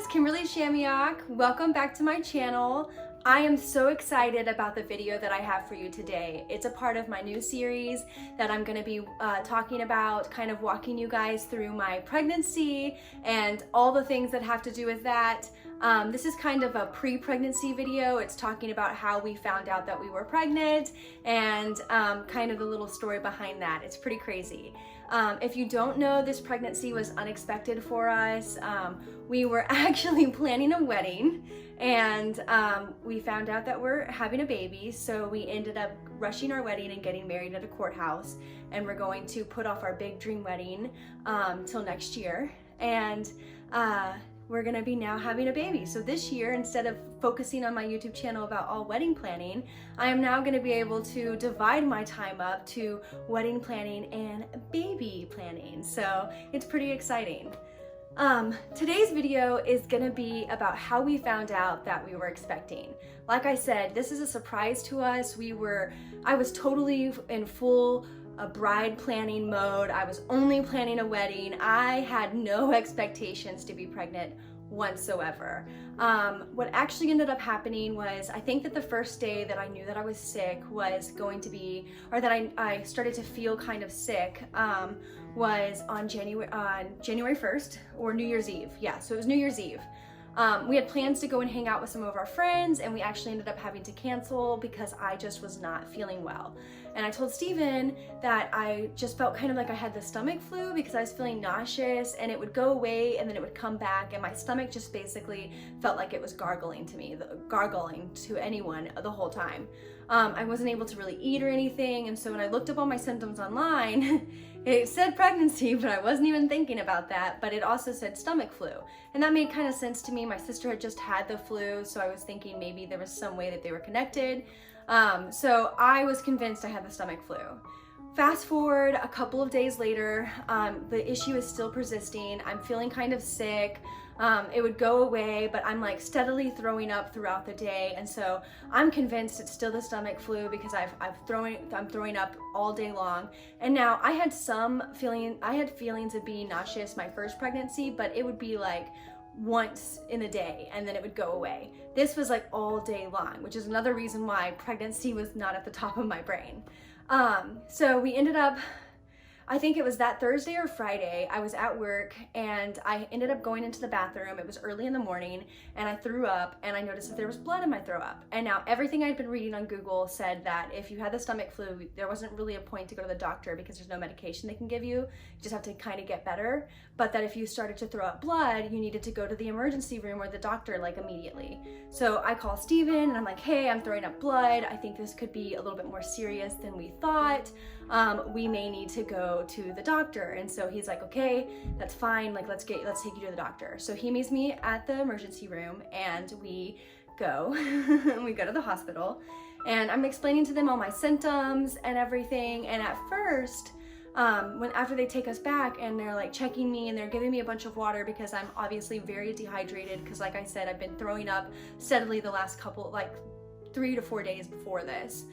it's Kimberly Shamiak. Welcome back to my channel. I am so excited about the video that I have for you today. It's a part of my new series that I'm going to be talking about, kind of walking you guys through my pregnancy and all the things that have to do with that. This is kind of a pre-pregnancy video. It's talking about how we found out that we were pregnant and kind of the little story behind that. It's pretty crazy. If you don't know, this pregnancy was unexpected for us. We were actually planning a wedding and we found out that we're having a baby, so we ended up rushing our wedding and getting married at a courthouse, and we're going to put off our big dream wedding till next year. And we're gonna be now having a baby. So this year, instead of focusing on my YouTube channel about all wedding planning, I am now gonna be able to divide my time up to wedding planning and baby planning. So it's pretty exciting. Today's video is gonna be about how we found out that we were expecting. Like I said, this is a surprise to us. I was totally in full bride planning mode. I was only planning a wedding. I had no expectations to be pregnant whatsoever. What actually ended up happening was, I think that the first day that I knew that I was sick was going to be, or that I started to feel kind of sick, was on January 1st or New Year's Eve. Yeah, so it was New Year's Eve. We had plans to go and hang out with some of our friends, and we actually ended up having to cancel because I just was not feeling well. And I told Steven that I just felt kind of like I had the stomach flu because I was feeling nauseous, and it would go away and then it would come back, and my stomach just basically felt like it was gargling to anyone the whole time. I wasn't able to really eat or anything, and so when I looked up all my symptoms online, it said pregnancy, but I wasn't even thinking about that, but it also said stomach flu. And that made kind of sense to me. My sister had just had the flu, so I was thinking maybe there was some way that they were connected. So I was convinced I had the stomach flu. Fast forward a couple of days later, the issue is still persisting. I'm feeling kind of sick. It would go away, but I'm like steadily throwing up throughout the day, and so I'm convinced it's still the stomach flu because I'm throwing up all day long. And now I had feelings of being nauseous my first pregnancy, but it would be like once in a day and then it would go away. This was like all day long, which is another reason why pregnancy was not at the top of my brain. So we ended up, I think it was that Thursday or Friday, I was at work and I ended up going into the bathroom. It was early in the morning and I threw up, and I noticed that there was blood in my throw up. And now everything I'd been reading on Google said that if you had the stomach flu, there wasn't really a point to go to the doctor because there's no medication they can give you. You just have to kind of get better. But that if you started to throw up blood, you needed to go to the emergency room or the doctor like immediately. So I call Steven and I'm like, hey, I'm throwing up blood. I think this could be a little bit more serious than we thought. We may need to go to the doctor. And so he's like, okay, that's fine. Like, let's take you to the doctor. So he meets me at the emergency room and we go, we go to the hospital, and I'm explaining to them all my symptoms and everything. And at first, after they take us back and they're like checking me and they're giving me a bunch of water because I'm obviously very dehydrated because, like I said, I've been throwing up steadily the last couple, like 3 to 4 days before this.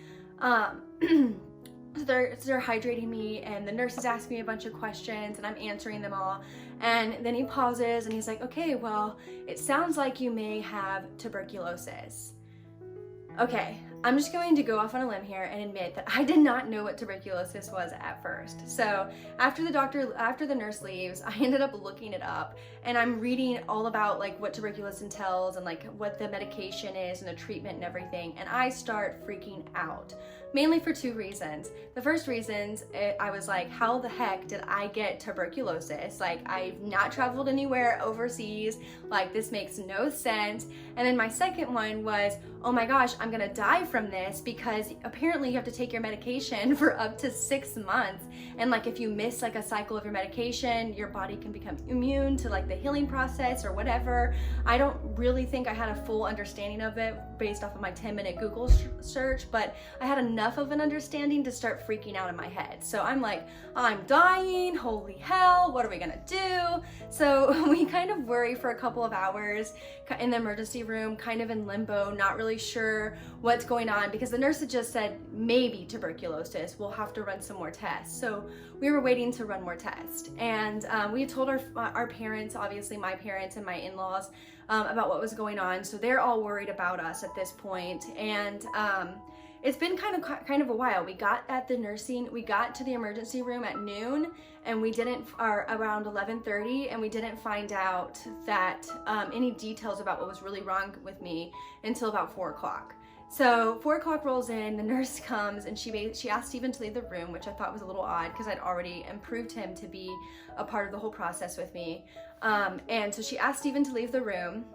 So they're hydrating me, and the nurse is asking me a bunch of questions and I'm answering them all. And then he pauses and he's like, okay, well, it sounds like you may have tuberculosis. Okay, I'm just going to go off on a limb here and admit that I did not know what tuberculosis was at first. So after the nurse leaves, I ended up looking it up, and I'm reading all about like what tuberculosis entails and like what the medication is and the treatment and everything, and I start freaking out. Mainly for 2 reasons. The first reason, I was like, how the heck did I get tuberculosis? Like, I've not traveled anywhere overseas. Like, this makes no sense. And then my second one was, oh my gosh, I'm gonna die from this because apparently you have to take your medication for up to 6 months. And like, if you miss like a cycle of your medication, your body can become immune to like the healing process or whatever. I don't really think I had a full understanding of it based off of my 10-minute Google search, but I had enough enough of an understanding to start freaking out in my head. So I'm like, I'm dying, holy hell, what are we gonna do? So we kind of worry for a couple of hours in the emergency room, kind of in limbo, not really sure what's going on, because the nurse had just said maybe tuberculosis, we'll have to run some more tests. So we were waiting to run more tests, and we told our parents, obviously my parents and my in-laws, about what was going on. So they're all worried about us at this point. And it's been kind of a while. We got to the emergency room at noon, and we didn't, around 11:30, and we didn't find out that any details about what was really wrong with me until about 4 o'clock. So 4 o'clock rolls in, the nurse comes, and she asked Stephen to leave the room, which I thought was a little odd because I'd already improved him to be a part of the whole process with me. And so she asked Stephen to leave the room,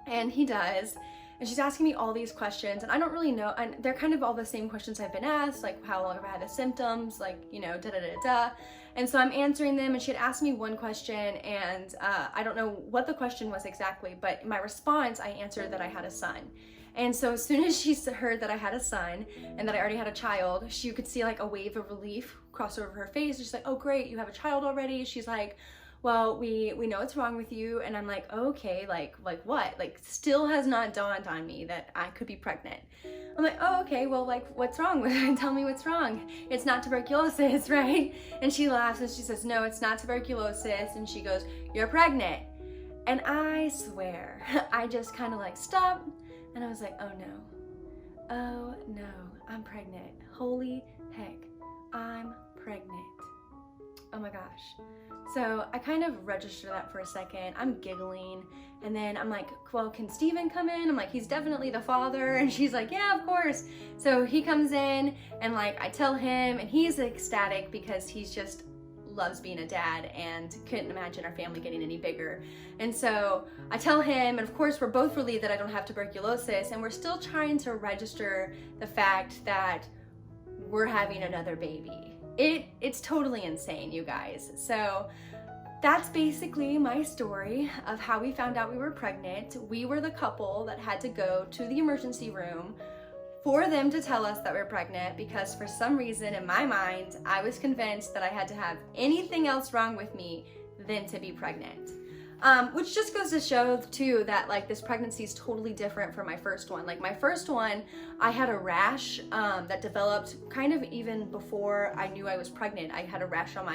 and he does. And she's asking me all these questions, and I don't really know, and they're kind of all the same questions I've been asked, like how long have I had the symptoms, like, you know, da-da-da-da. And so I'm answering them, and she had asked me one question, and I don't know what the question was exactly, but in my response, I answered that I had a son. And so as soon as she heard that I had a son and that I already had a child, you could see like a wave of relief cross over her face. She's like, oh great, you have a child already? She's like, well, we know what's wrong with you. And I'm like, okay, like what? Like, still has not dawned on me that I could be pregnant. I'm like, oh, okay, well, like, what's wrong with it? Tell me what's wrong. It's not tuberculosis, right? And she laughs and she says, no, it's not tuberculosis. And she goes, you're pregnant. And I swear, I just kind of like stopped. And I was like, oh no, I'm pregnant. Holy heck, I'm pregnant. Oh my gosh. So I kind of registered that for a second. I'm giggling, and then I'm like, well, can Steven come in? I'm like, he's definitely the father. And she's like, yeah, of course. So he comes in, and like I tell him, and he's ecstatic because he's just loves being a dad and couldn't imagine our family getting any bigger. And so I tell him, and of course we're both relieved that I don't have tuberculosis, and we're still trying to register the fact that we're having another baby. It's totally insane, you guys. So that's basically my story of how we found out we were pregnant. We were the couple that had to go to the emergency room for them to tell us that we're pregnant, because for some reason in my mind, I was convinced that I had to have anything else wrong with me than to be pregnant. Which just goes to show too that like this pregnancy is totally different from my first one. Like my first one, I had a rash that developed kind of even before I knew I was pregnant. I had a rash on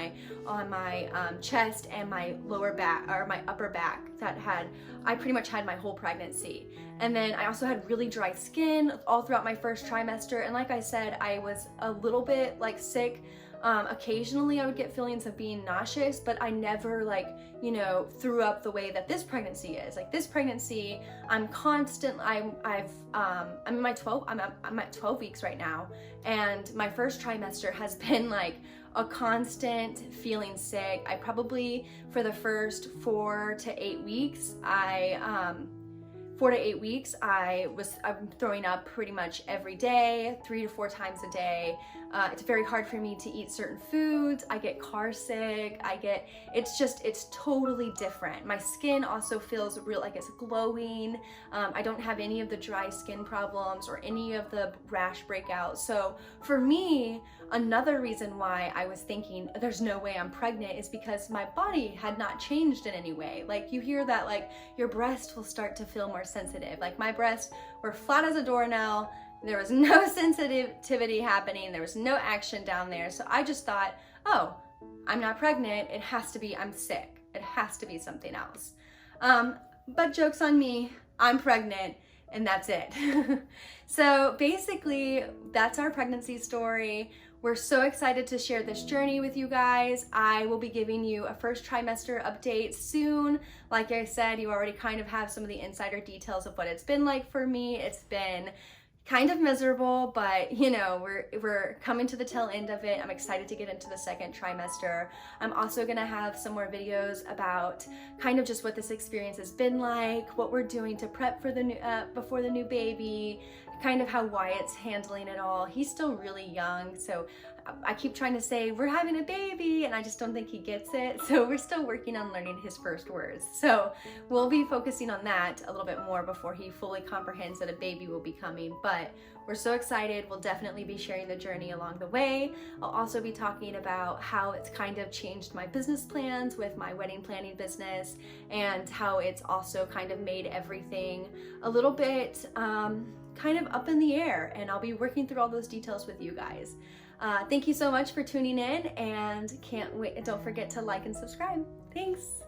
my chest and my lower back, or my upper back, I pretty much had my whole pregnancy. And then I also had really dry skin all throughout my first trimester. And like I said, I was a little bit like sick. Occasionally I would get feelings of being nauseous, but I never like, you know, threw up the way that this pregnancy is. Like this pregnancy, I'm at 12 weeks right now, and my first trimester has been like a constant feeling sick. I probably, for the first 4 to 8 weeks, I'm throwing up pretty much every day, 3 to 4 times a day. It's very hard for me to eat certain foods. I get car sick. It's totally different. My skin also feels like it's glowing. I don't have any of the dry skin problems or any of the rash breakouts. So for me, another reason why I was thinking there's no way I'm pregnant is because my body had not changed in any way. Like you hear that like your breast will start to feel more sensitive. Like my breasts were flat as a doornail. There was no sensitivity happening. There was no action down there. So I just thought, oh, I'm not pregnant. It has to be, I'm sick. It has to be something else. But joke's on me, I'm pregnant, and that's it. So basically, that's our pregnancy story. We're so excited to share this journey with you guys. I will be giving you a first trimester update soon. Like I said, you already kind of have some of the insider details of what it's been like for me. It's been kind of miserable, but you know, we're coming to the tail end of it. I'm excited to get into the second trimester. I'm also gonna have some more videos about kind of just what this experience has been like, what we're doing to prep for the new before the new baby, kind of how Wyatt's handling it all. He's still really young, so I keep trying to say, we're having a baby, and I just don't think he gets it. So we're still working on learning his first words. So we'll be focusing on that a little bit more before he fully comprehends that a baby will be coming. But we're so excited. We'll definitely be sharing the journey along the way. I'll also be talking about how it's kind of changed my business plans with my wedding planning business, and how it's also kind of made everything a little bit kind of up in the air. And I'll be working through all those details with you guys. Thank you so much for tuning in, and can't wait. Don't forget to like and subscribe. Thanks.